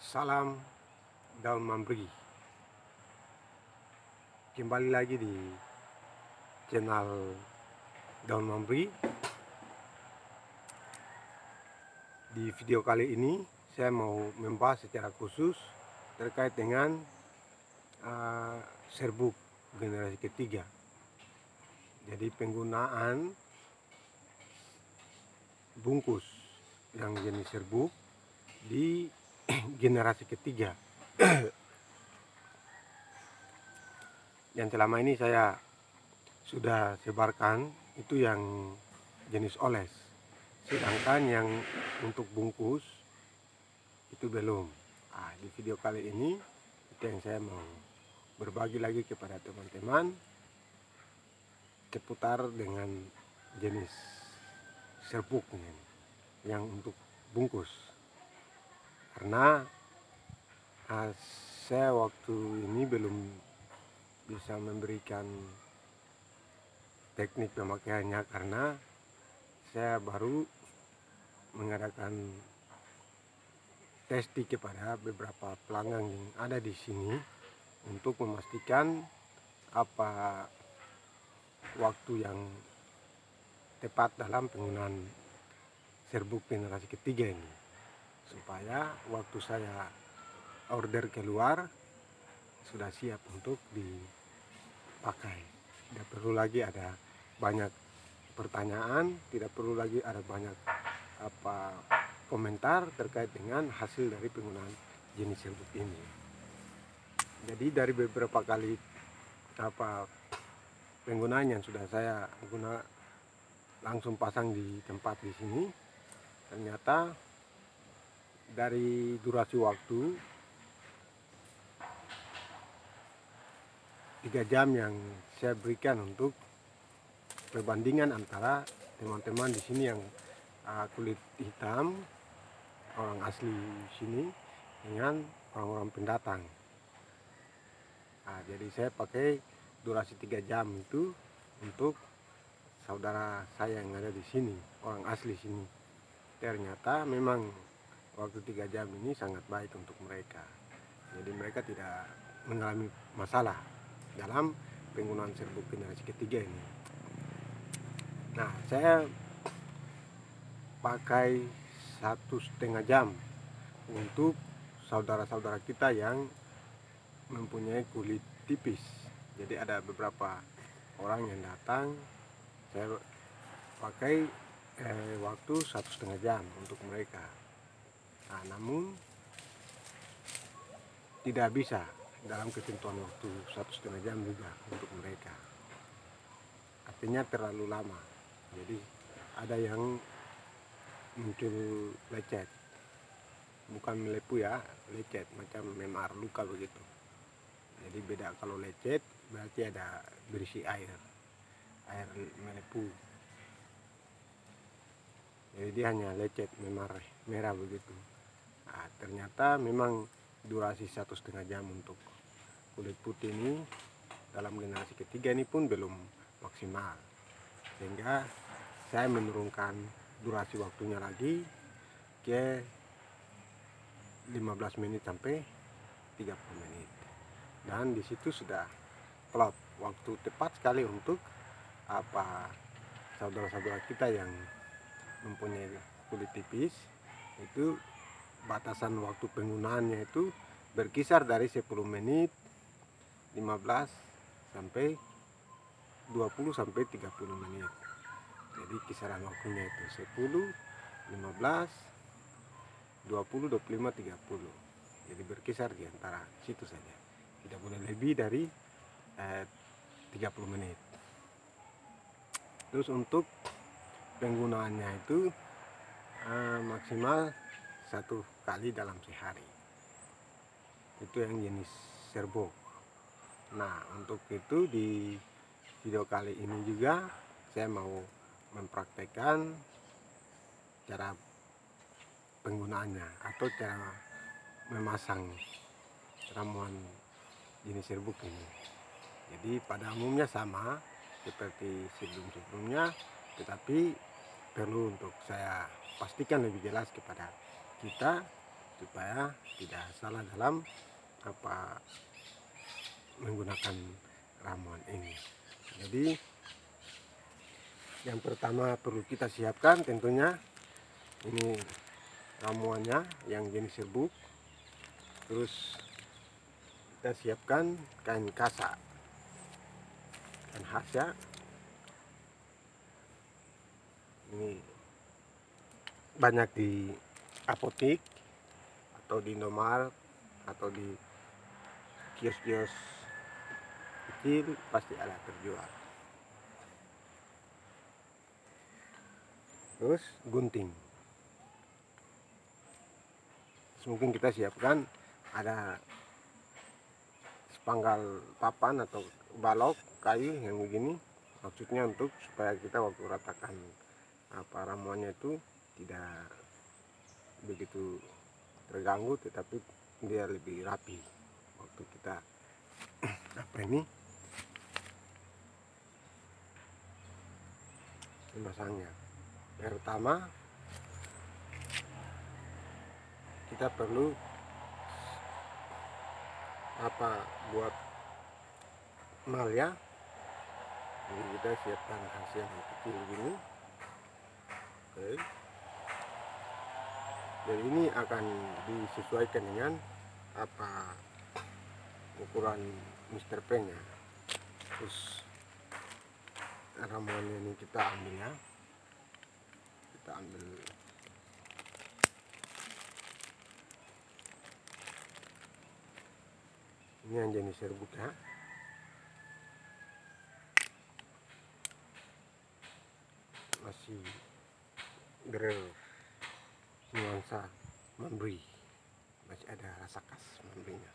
Salam daun memberi. Kembali lagi di channel daun memberi. Di video kali ini saya mau membahas secara khusus terkait dengan serbuk generasi ketiga. Jadi penggunaan bungkus yang jenis serbuk di generasi ketiga. Yang selama ini saya sudah sebarkan itu yang jenis oles, sedangkan yang untuk bungkus itu belum. Di video kali ini itu yang saya mau berbagi lagi kepada teman-teman seputar dengan jenis serbuk yang untuk bungkus, karena saya waktu ini belum bisa memberikan teknik pemakaiannya karena saya baru mengadakan testing kepada beberapa pelanggan yang ada di sini untuk memastikan apa waktu yang tepat dalam penggunaan serbuk generasi ketiga ini, supaya waktu saya order keluar sudah siap untuk dipakai. Tidak perlu lagi ada banyak pertanyaan, tidak perlu lagi ada banyak komentar terkait dengan hasil dari penggunaan jenis serbuk ini. Jadi dari beberapa kali penggunaan yang sudah saya langsung pasang di tempat di sini, ternyata dari durasi waktu 3 jam yang saya berikan untuk perbandingan antara teman-teman di sini yang kulit hitam, orang asli sini, dengan orang-orang pendatang. Jadi saya pakai durasi 3 jam itu untuk saudara saya yang ada di sini, orang asli sini. Ternyata memang waktu 3 jam ini sangat baik untuk mereka. Jadi mereka tidak mengalami masalah dalam penggunaan serbuk generasi ketiga ini. Nah, saya pakai 1,5 jam untuk saudara-saudara kita yang mempunyai kulit tipis. Jadi ada beberapa orang yang datang, saya pakai waktu 1,5 jam untuk mereka. Namun tidak bisa dalam ketentuan waktu 1,5 jam juga untuk mereka. Artinya terlalu lama. Jadi ada yang muncul lecet, bukan melepuh ya, lecet macam memar luka begitu. Jadi beda, kalau lecet berarti ada berisi air melepuh. Jadi dia hanya lecet memar merah begitu. Ternyata memang durasi 1,5 jam untuk kulit putih ini dalam generasi ketiga ini pun belum maksimal, sehingga saya menurunkan durasi waktunya lagi ke 15 menit sampai 30 menit, dan disitu sudah klop waktu tepat sekali untuk saudara-saudara kita yang mempunyai kulit tipis. Itu batasan waktu penggunaannya itu berkisar dari 10 menit, 15 sampai 20 sampai 30 menit. Jadi kisaran waktunya itu 10, 15, 20, 25, 30. Jadi berkisar di antara situ saja. Tidak boleh lebih dari 30 menit. Terus untuk penggunaannya itu maksimal 1 kali dalam sehari. Itu yang jenis serbuk. Nah, untuk itu di video kali ini juga saya mau mempraktekkan cara penggunaannya atau cara memasang ramuan jenis serbuk ini. Jadi pada umumnya sama seperti sebelum-sebelumnya, tetapi perlu untuk saya pastikan lebih jelas kepada kita supaya tidak salah dalam menggunakan ramuan ini. Jadi yang pertama perlu kita siapkan tentunya ini ramuannya yang jenis serbuk. Terus kita siapkan kain kasa, kain khas ya. Ini banyak di apotik atau di Indomaret atau di kios-kios kecil pasti ada terjual. Terus gunting. Mungkin kita siapkan ada sepanggal papan atau balok kayu yang begini, maksudnya untuk supaya kita waktu ratakan ramuannya itu tidak begitu terganggu, tetapi dia lebih rapi waktu kita memasangnya. Yang pertama kita perlu buat malya. Jadi kita siapkan hasil yang kecil begini. Oke. Jadi ini akan disesuaikan dengan ukuran Mr. P nya. Terus ramuannya ini kita ambil ya. Kita ambil ini yang jenis serbuk ya. Masih bernuansa memberi, masih ada rasa khas memberinya.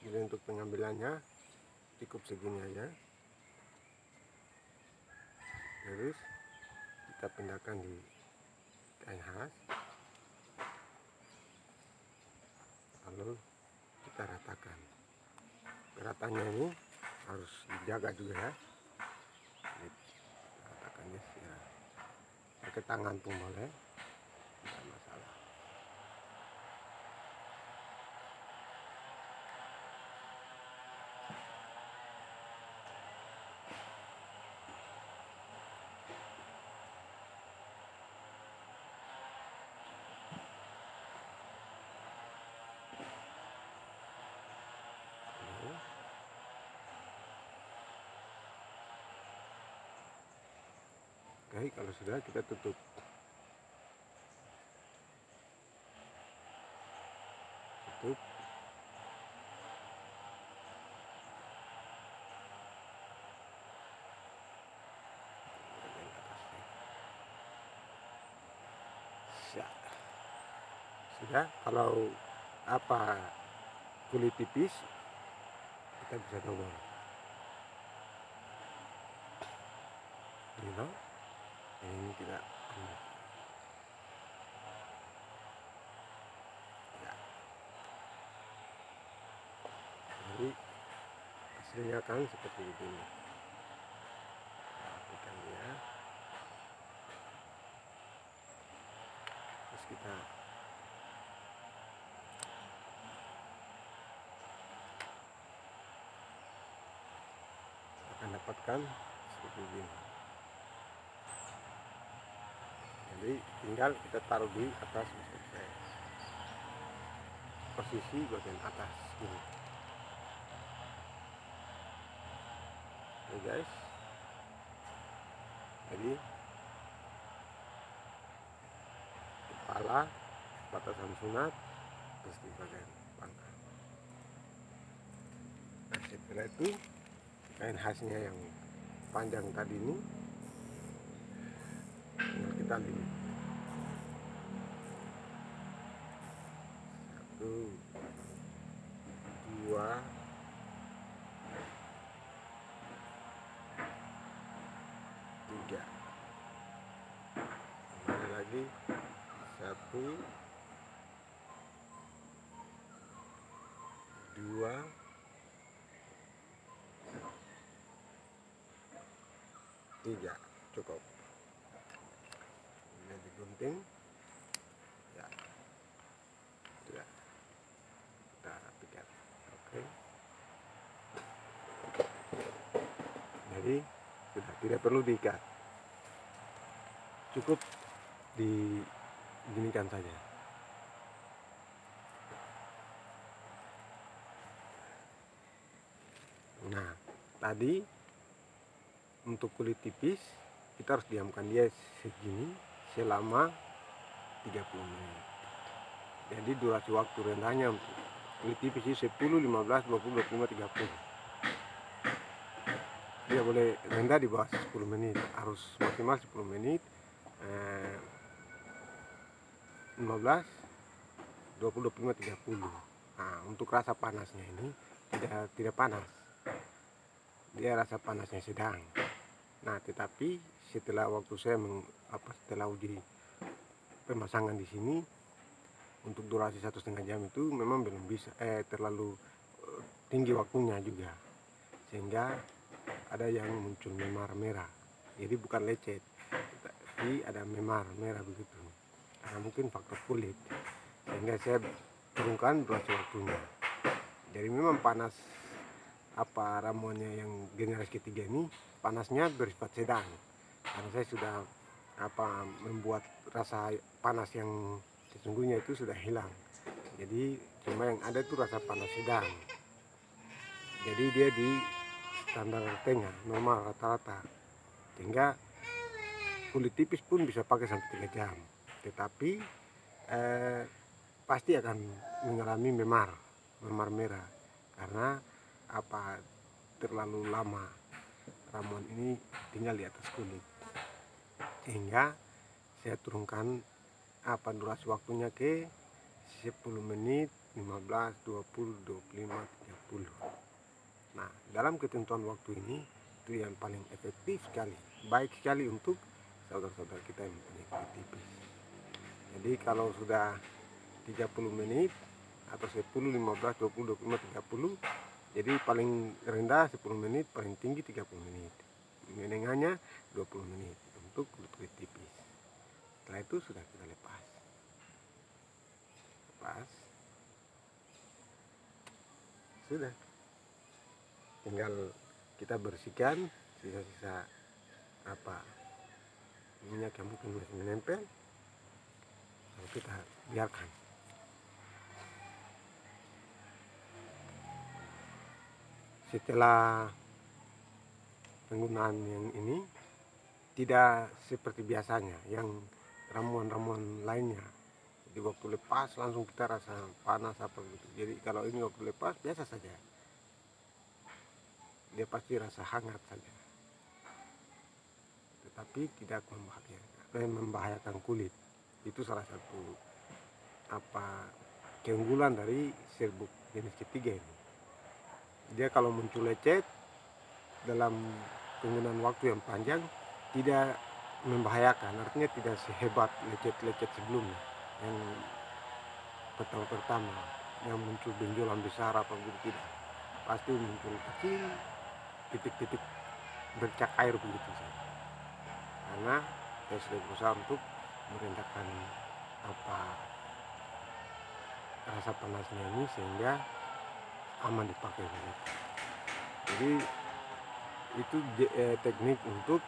Jadi untuk pengambilannya cukup segini aja. Terus kita pindahkan di kain khas, lalu kita ratakan. Ratakannya ini harus dijaga juga ya. Ratakannya ya, pakai tangan pun boleh, tidak masalah. Oke, kalau sudah kita tutup. Tutup. Sudah, kalau kulit tipis kita bisa dobel. Ini kita ya. Jadi hasilnya kan seperti ini. Rapikan dia. Terus kita akan dapatkan seperti ini. Jadi tinggal kita taruh di atas posisi bagian atas ini. Oke guys, jadi kepala, batasan sunat, terus di bagian pangkal. Nah, setelah itu kain khasnya yang panjang tadi ini kita lilit. 1, 2, 3. Kembali lagi 1, 2, 3. Cukup. Ini digunting. tidak perlu diikat, cukup diginikan saja. Nah, tadi untuk kulit tipis kita harus diamkan dia segini selama 30 menit. Jadi durasi waktu rendahnya untuk kulit tipis itu 10, 15, 20, 25, 30. Dia boleh rendah di bawah 10 menit, harus maksimal 10 menit, 15, 20, 25, 30. Nah, untuk rasa panasnya ini tidak panas. Dia rasa panasnya sedang. Nah, tetapi setelah waktu saya setelah uji pemasangan di sini untuk durasi 1,5 jam itu memang belum bisa terlalu tinggi waktunya juga, sehingga ada yang muncul memar merah. Jadi bukan lecet, tapi ada memar merah begitu. Karena mungkin faktor kulit, sehingga saya turunkan durasi waktunya. Jadi memang panas ramuannya yang generasi ketiga ini panasnya bersifat sedang, karena saya sudah membuat rasa panas yang sesungguhnya itu sudah hilang. Jadi cuma yang ada itu rasa panas sedang. Jadi dia di standar tengah, normal, rata-rata, sehingga kulit tipis pun bisa pakai sampai 3 jam. Tetapi pasti akan mengalami memar merah, karena terlalu lama ramuan ini tinggal di atas kulit, sehingga saya turunkan durasi waktunya ke 10 menit, 15, 20, 25, 30. Nah, dalam ketentuan waktu ini itu yang paling efektif sekali, baik sekali untuk saudara-saudara kita yang mempunyai kulit tipis. Jadi kalau sudah 30 menit atau 10, 15, 20, 25, 30, jadi paling rendah 10 menit, paling tinggi 30 menit. Menengahnya 20 menit untuk kulit tipis. Setelah itu sudah kita lepas. Sudah. Tinggal kita bersihkan sisa-sisa minyak yang mungkin masih menempel, lalu kita biarkan. Setelah penggunaan yang ini tidak seperti biasanya yang ramuan-ramuan lainnya. Jadi waktu lepas langsung kita rasa panas gitu. Jadi kalau ini waktu lepas biasa saja, dia pasti rasa hangat saja, tetapi tidak membahayakan kulit. Itu salah satu keunggulan dari serbuk jenis ketiga ini. Dia kalau muncul lecet dalam penggunaan waktu yang panjang tidak membahayakan, artinya tidak sehebat lecet-lecet sebelumnya yang pertama-pertama yang muncul benjolan besar begitu. Tidak, pasti muncul kecil, titik-titik bercak air begitu saja, karena saya sudah berusaha untuk merendahkan rasa panasnya ini sehingga aman dipakai begitu. Jadi itu teknik untuk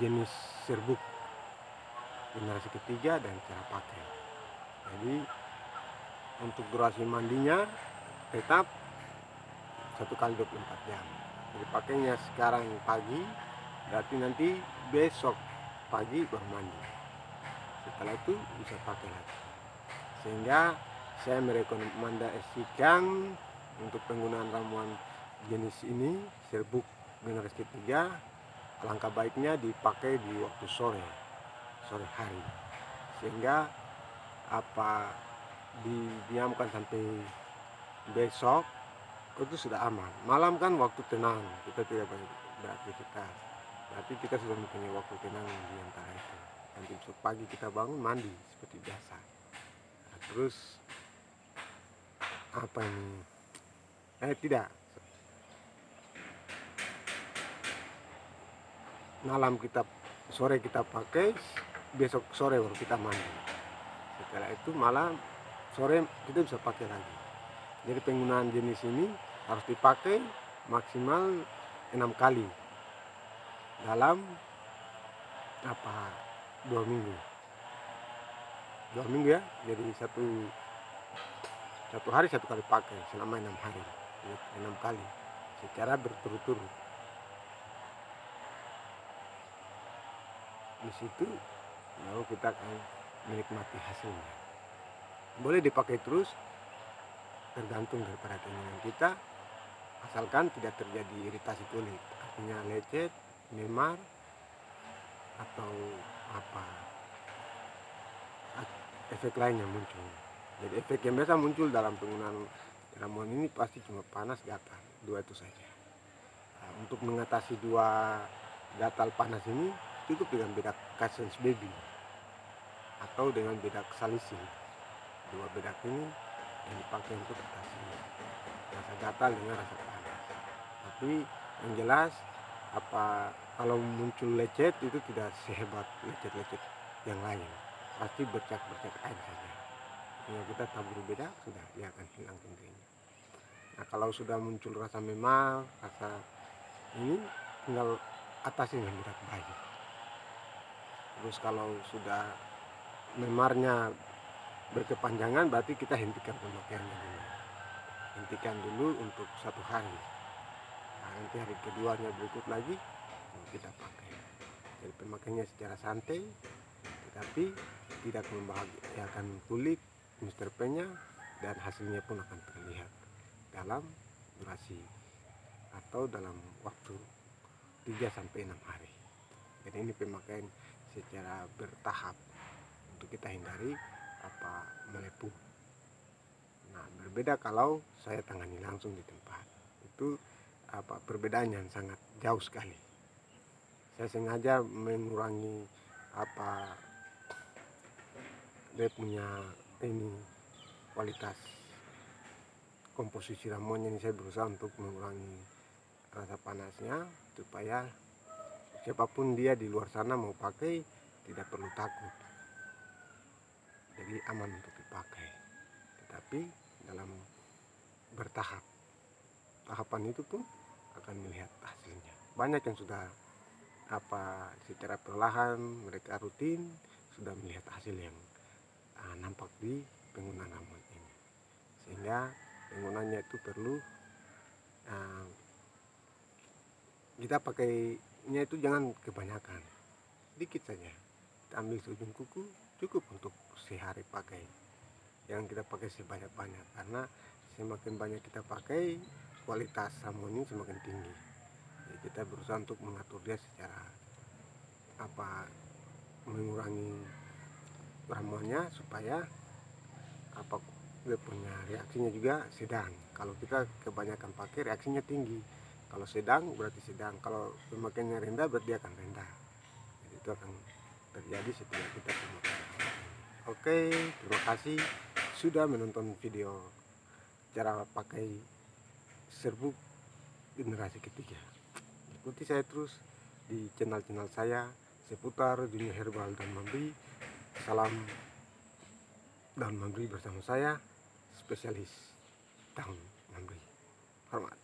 jenis serbuk generasi ketiga dan cara pakai. Jadi untuk durasi mandinya tetap 1 kali 24 jam. Jadi pakainya sekarang pagi, berarti nanti besok pagi baru mandi. Setelah itu bisa pakai lagi. Sehingga saya merekomendasikan untuk penggunaan ramuan jenis ini, serbuk generasi ketiga, alangkah baiknya dipakai di waktu sore hari, sehingga didiamkan sampai besok itu sudah aman. Malam kan waktu tenang, kita tidak beraktivitas, berarti kita sudah mempunyai waktu tenang di antara itu. Nanti besok pagi kita bangun mandi seperti biasa. Nah, terus tidak, sore kita pakai, besok sore baru kita mandi. Setelah itu malam sore kita bisa pakai lagi. Jadi penggunaan jenis ini harus dipakai maksimal 6 kali dalam 2 minggu. 2 minggu ya, jadi satu hari 1 kali pakai selama 6 hari, 6 kali secara berturut-turut. Di situ lalu kita akan menikmati hasilnya. Boleh dipakai terus, tergantung daripada keinginan kita, asalkan tidak terjadi iritasi kulit, artinya lecet, memar, atau efek lain yang muncul. Jadi efek yang biasa muncul dalam penggunaan ramuan ini pasti cuma panas, gatal, 2 itu saja. Untuk mengatasi 2 gatal panas ini cukup dengan bedak Cushion's Baby atau dengan bedak Salicylic. 2 bedak ini yang dipakai untuk atasi rasa gatal dengan rasa panas. Tapi yang jelas kalau muncul lecet itu tidak sehebat lecet-lecet yang lain, pasti bercak-bercak air saja. Kalau kita tabur bedak sudah dia akan hilang sendirinya. Nah, kalau sudah muncul rasa memar, rasa ini tinggal atasi dengan bedak bayi. Terus kalau sudah memarnya berkepanjangan, berarti kita hentikan pemakaiannya dulu. Hentikan dulu untuk 1 hari. Nah, nanti hari keduanya berikut lagi kita pakai. Jadi pemakaiannya secara santai, tetapi tidak membahayakan kulit Mr. P-nya, dan hasilnya pun akan terlihat dalam durasi atau dalam waktu 3-6 hari. Jadi ini pemakaian secara bertahap untuk kita hindari melepuh. Nah, berbeda kalau saya tangani langsung di tempat. Itu perbedaan yang sangat jauh sekali. Saya sengaja mengurangi dia punya kualitas komposisi ramuannya. Ini saya berusaha untuk mengurangi rasa panasnya supaya siapapun dia di luar sana mau pakai tidak perlu takut, jadi aman untuk dipakai. Tetapi dalam bertahap, tahapan itu pun akan melihat hasilnya. Banyak yang sudah secara perlahan mereka rutin sudah melihat hasil yang nampak di penggunaan ramuan ini, sehingga penggunaannya itu perlu kita pakainya itu jangan kebanyakan, dikit saja. Kita ambil seujung kuku cukup untuk sehari pakai, jangan kita pakai sebanyak-banyak, karena semakin banyak kita pakai kualitas ramuan ini semakin tinggi. Jadi kita berusaha untuk mengatur dia secara mengurangi ramuannya supaya dia punya reaksinya juga sedang. Kalau kita kebanyakan pakai reaksinya tinggi, kalau sedang berarti sedang, kalau pemakaiannya rendah berarti dia akan rendah. Jadi itu akan terjadi setelah kita memakai. Oke, terima kasih sudah menonton video cara pakai serbuk generasi ketiga. Ikuti saya terus di channel-channel saya seputar dunia herbal dan memberi. Salam dan memberi bersama saya, spesialis daun memberi. Hormat.